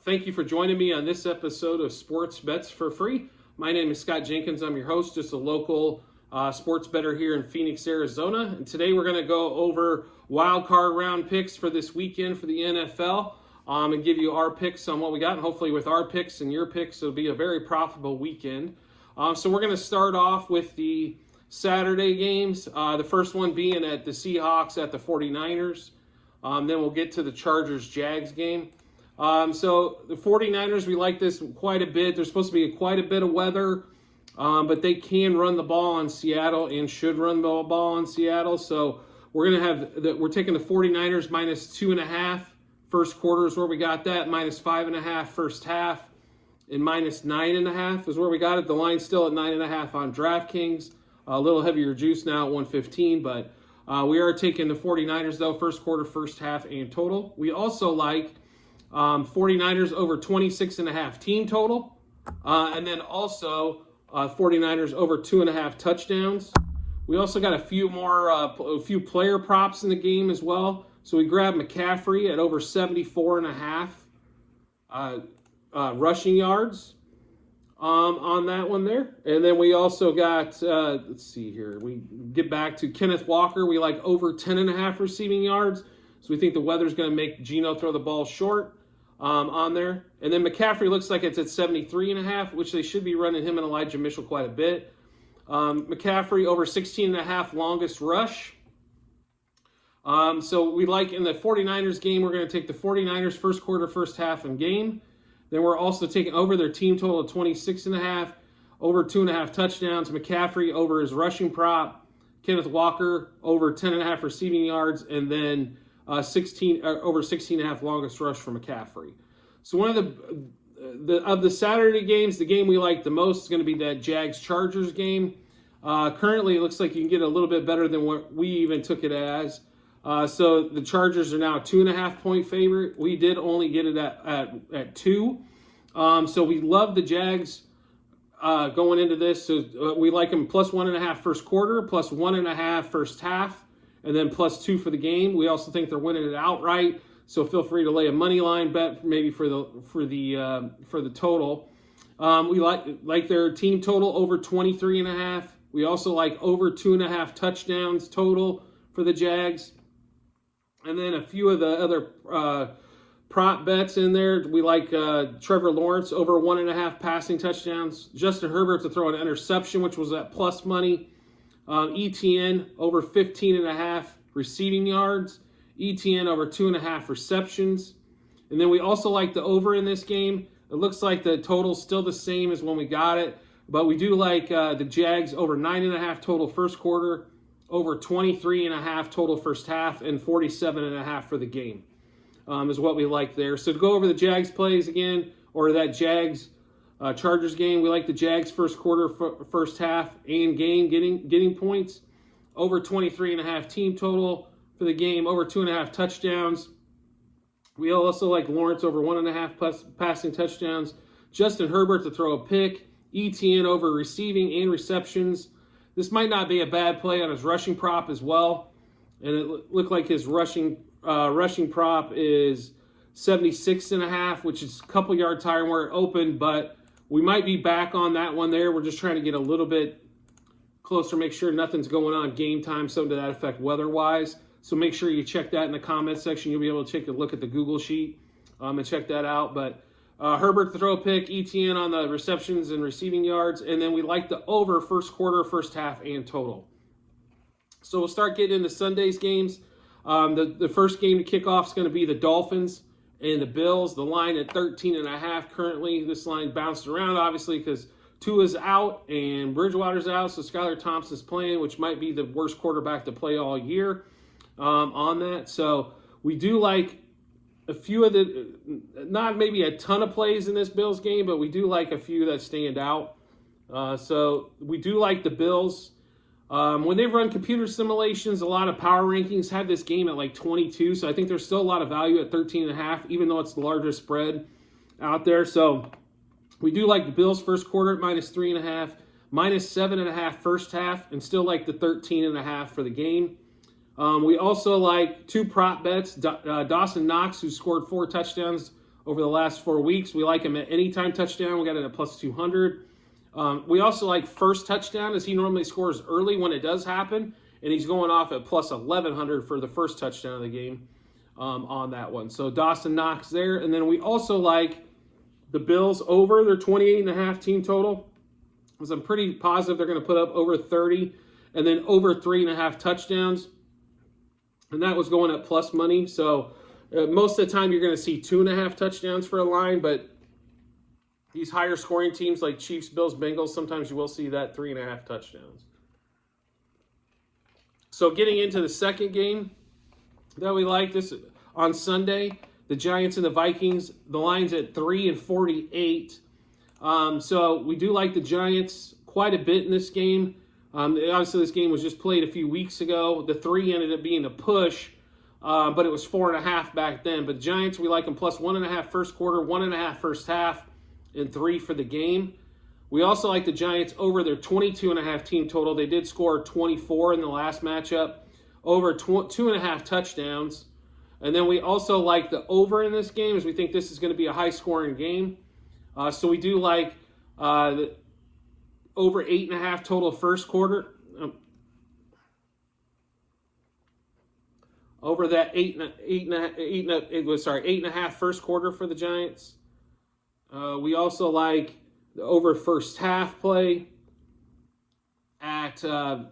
Thank you for joining me on this episode of Sports Bets for Free. My name is Scott Jenkins. I'm your host, just a local sports bettor here in Phoenix, Arizona. And today we're going to go over wild card round picks for this weekend for the NFL and give you our picks on what we got. And hopefully with our picks and your picks, it'll be a very profitable weekend. So we're going to start off with the Saturday games. The first one being at the Seahawks at the 49ers. Then we'll get to the Chargers-Jags game. So the 49ers, we like this quite a bit. There's supposed to be quite a bit of weather, but they can run the ball on Seattle and should run the ball on Seattle. So we're taking the 49ers minus 2.5 first quarter is where we got that, minus 5.5 first half, and minus 9.5 is where we got it. The line's still at 9.5 on DraftKings. A little heavier juice now at 115, but we are taking the 49ers though, first quarter, first half, and total. We also like 49ers over 26.5 team total. And then also 49ers over 2.5 touchdowns. We also got a few player props in the game as well. So we grabbed McCaffrey at over 74.5 rushing yards on that one there. And then we also got, let's see here. We get back to Kenneth Walker. We like over 10.5 receiving yards. So we think the weather's going to make Geno throw the ball short on there. And then McCaffrey looks like it's at 73.5, which they should be running him and Elijah Mitchell quite a bit. McCaffrey over 16.5 longest rush. So we like in the 49ers game, we're going to take the 49ers first quarter, first half and game. Then we're also taking over their team total of 26.5, over 2.5 touchdowns. McCaffrey over his rushing prop. Kenneth Walker over 10.5 receiving yards, and then over 16.5 longest rush for McCaffrey. So one of the Saturday games, the game we like the most is going to be that Jags-Chargers game. Currently, it looks like you can get a little bit better than what we even took it as. So the Chargers are now a 2.5 point favorite. We did only get it at 2. So we love the Jags going into this. So we like them plus 1.5 first quarter, plus 1.5 first half, and then plus 2 for the game. We also think they're winning it outright. So feel free to lay a money line bet maybe for the total. We like their team total over 23.5. We also like over 2.5 touchdowns total for the Jags. And then a few of the other prop bets in there. We like Trevor Lawrence over 1.5 passing touchdowns. Justin Herbert to throw an interception, which was at plus money. ETN over 15.5 receiving yards. ETN over 2.5 receptions. And then we also like the over in this game. It looks like the total's still the same as when we got it. But we do like the Jags over 9.5 total first quarter, over 23.5 total first half, and 47.5 for the game is what we like there. So to go over the Jags plays again, or that Jags Chargers game, we like the Jags first quarter, first half, and game getting points. Over 23.5 team total for the game, over 2.5 touchdowns. We also like Lawrence over 1.5 plus passing touchdowns. Justin Herbert to throw a pick. ETN over receiving and receptions. This might not be a bad play on his rushing prop as well. And it looked like his rushing prop is 76.5, which is a couple yards higher than where it opened, but we might be back on that one there. We're just trying to get a little bit closer, make sure nothing's going on game time, something to that effect weather-wise. So make sure you check that in the comment section. You'll be able to take a look at the Google sheet and check that out. But Herbert to throw a pick, ETN on the receptions and receiving yards, and then we like the over first quarter, first half, and total. So we'll start getting into Sunday's games. The first game to kick off is going to be the Dolphins and the Bills. The line at 13.5 currently. This line bounced around, obviously, because Tua's out and Bridgewater's out, so Skylar Thompson's playing, which might be the worst quarterback to play all year on that. So we do like a few of the, not maybe a ton of plays in this Bills game, but we do like a few that stand out. So we do like the Bills. When they've run computer simulations, a lot of power rankings have this game at like 22. So I think there's still a lot of value at 13.5, even though it's the largest spread out there. So we do like the Bills first quarter at minus 3.5, minus 7.5 first half, and still like the 13.5 for the game. We also like two prop bets. Dawson Knox, who scored 4 touchdowns over the last 4 weeks. We like him at anytime touchdown. We got it at plus 200. We also like first touchdown, as he normally scores early when it does happen, and he's going off at plus 1,100 for the first touchdown of the game on that one. So Dawson Knox there. And then we also like the Bills over their 28.5 team total, because I'm pretty positive they're going to put up over 30, and then over 3.5 touchdowns. And that was going at plus money. So most of the time you're going to see 2.5 touchdowns for a line, but these higher scoring teams like Chiefs, Bills, Bengals, sometimes you will see that 3.5 touchdowns. So getting into the second game that we like, this on Sunday, the Giants and the Vikings, the line's at 3-48. So we do like the Giants quite a bit in this game. Obviously, this game was just played a few weeks ago. The 3 ended up being a push, but it was 4.5 back then. But the Giants, we like them plus 1.5 first quarter, 1.5 first half, and 3 for the game. We also like the Giants over their 22.5 team total. They did score 24 in the last matchup, over 2.5 touchdowns. And then we also like the over in this game, as we think this is going to be a high-scoring game. So we do like the over 8.5 total first quarter. Over that 8.5 first quarter for the Giants. We also like the over first half play at, I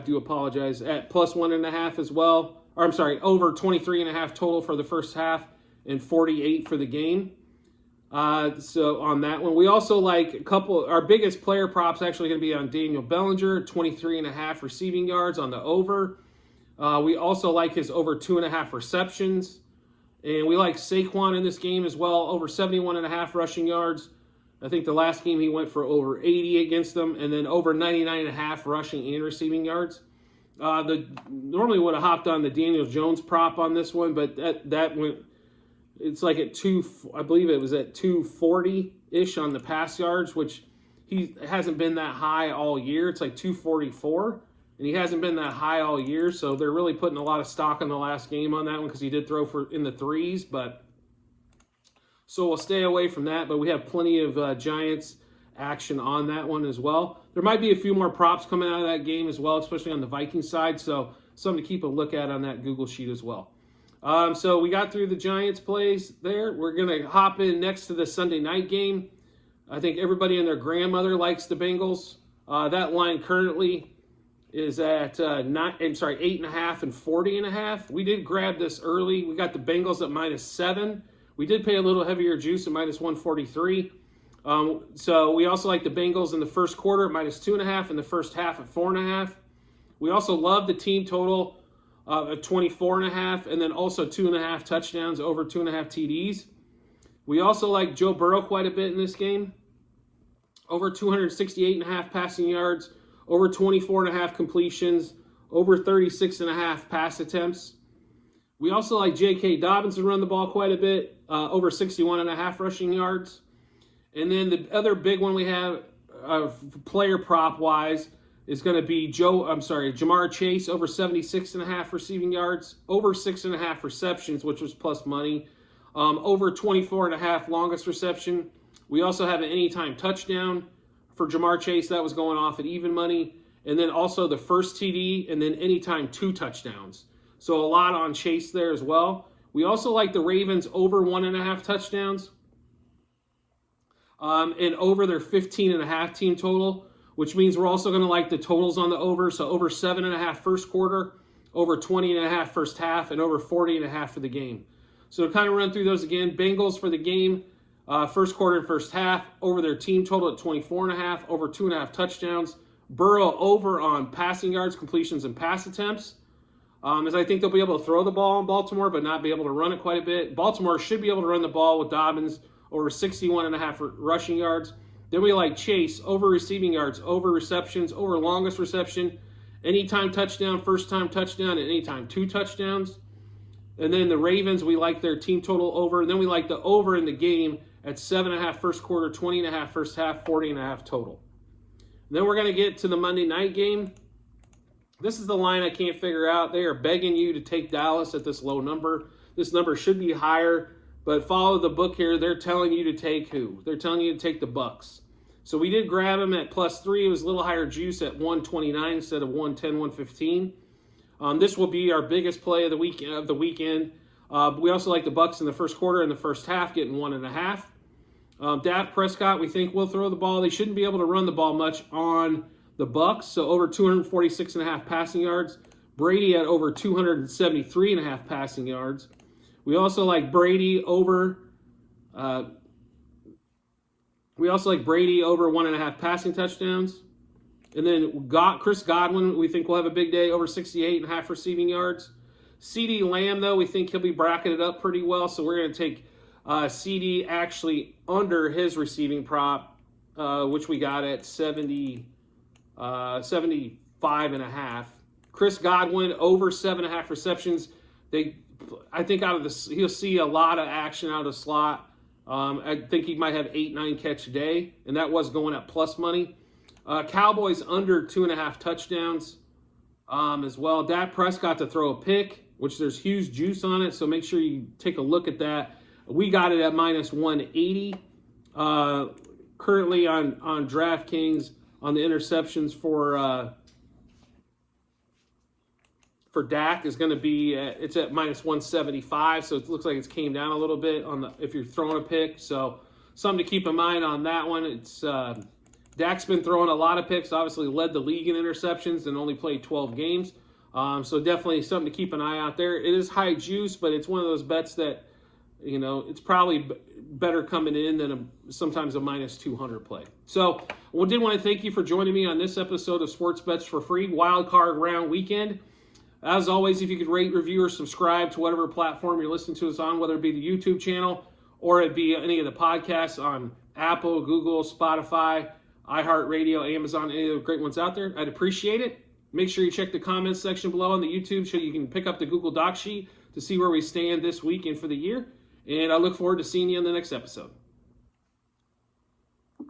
do apologize, at plus 1.5 as well. Or I'm sorry, over 23.5 total for the first half and 48 for the game. So on that one, we also like a couple, our biggest player props actually going to be on Daniel Bellinger, 23.5 receiving yards on the over. We also like his over 2.5 receptions. And we like Saquon in this game as well, over 71.5 rushing yards. I think the last game he went for over 80 against them, and then over 99.5 rushing and receiving yards. Normally would have hopped on the Daniel Jones prop on this one, but that went, it's like at I believe it was at 240-ish on the pass yards, which he hasn't been that high all year. It's like 244, and he hasn't been that high all year, so they're really putting a lot of stock in the last game on that one because he did throw for in the threes, but so we'll stay away from that, but we have plenty of Giants action on that one as well. There might be a few more props coming out of that game as well, especially on the Vikings side, so something to keep a look at on that Google sheet as well. So we got through the Giants plays there. We're going to hop in next to the Sunday night game. I think everybody and their grandmother likes the Bengals. That line currently is at 8.5 and 40.5. We did grab this early. We got the Bengals at -7. We did pay a little heavier juice at -143. So we also like the Bengals in the first quarter at -2.5 and the first half at 4.5. We also love the team total at 24.5 and then also 2.5 touchdowns over 2.5 TDs. We also like Joe Burrow quite a bit in this game. Over 268.5 passing yards, over 24.5 completions, over 36.5 pass attempts. We also like J.K. Dobbins to run the ball quite a bit, over 61.5 rushing yards. And then the other big one we have, player prop wise, is going to be Jamar Chase, over 76.5 receiving yards, over 6.5 receptions, which was plus money, over 24.5 longest reception. We also have an anytime touchdown for Jamar Chase. That was going off at even money. And then also the first TD, and then anytime 2 touchdowns. So a lot on Chase there as well. We also like the Ravens over 1.5 touchdowns. And over their 15.5 team total, which means we're also going to like the totals on the over. So over 7.5 first quarter, over 20.5 first half, and over 40.5 for the game. So to kind of run through those again, Bengals for the game, first quarter and first half, over their team total at 24.5, over 2.5 touchdowns. Burrow over on passing yards, completions, and pass attempts. As I think they'll be able to throw the ball in Baltimore, but not be able to run it quite a bit. Baltimore should be able to run the ball with Dobbins over 61.5 rushing yards. Then we like Chase over receiving yards, over receptions, over longest reception, anytime touchdown, first time touchdown, and anytime 2 touchdowns. And then the Ravens, we like their team total over. And then we like the over in the game at 7.5 first quarter, 20.5 first half, 40.5 total. And then we're going to get to the Monday night game. This is the line I can't figure out. They are begging you to take Dallas at this low number. This number should be higher But follow the book here. They're telling you to take who? They're telling you to take the Bucks. So we did grab them at +3. It was a little higher juice at 129 instead of 110, 115. This will be our biggest play of the weekend. We also like the Bucks in the first quarter and the first half, getting 1.5. Dak Prescott, we think, will throw the ball. They shouldn't be able to run the ball much on the Bucks. So over 246.5 passing yards. Brady at over 273.5 passing yards. We also like Brady over. We also like Brady over 1.5 passing touchdowns. And then Chris Godwin, we think will have a big day, over 68.5 receiving yards. CeeDee Lamb, though, we think he'll be bracketed up pretty well. So we're going to take CeeDee actually under his receiving prop, which we got at 75.5. Chris Godwin over 7.5 receptions. I think he'll see a lot of action out of the slot. I think he might have 8-9 catch a day, and that was going at plus money. Cowboys under 2.5 touchdowns as well. Dak Prescott to throw a pick, which there's huge juice on it, so make sure you take a look at that. We got it at -180. Currently on DraftKings on the interceptions for Dak is going to be it's at -175, so it looks like it's came down a little bit if you're throwing a pick. So something to keep in mind on that one. It's Dak's been throwing a lot of picks. Obviously led the league in interceptions and only played 12 games. So definitely something to keep an eye out there. It is high juice, but it's one of those bets that it's probably better coming in than sometimes a -200 play. So we did want to thank you for joining me on this episode of Sports Bets for Free Wild Card Round Weekend. As always, if you could rate, review, or subscribe to whatever platform you're listening to us on, whether it be the YouTube channel or it be any of the podcasts on Apple, Google, Spotify, iHeartRadio, Amazon, any of the great ones out there, I'd appreciate it. Make sure you check the comments section below on the YouTube so you can pick up the Google Doc sheet to see where we stand this week and for the year. And I look forward to seeing you in the next episode.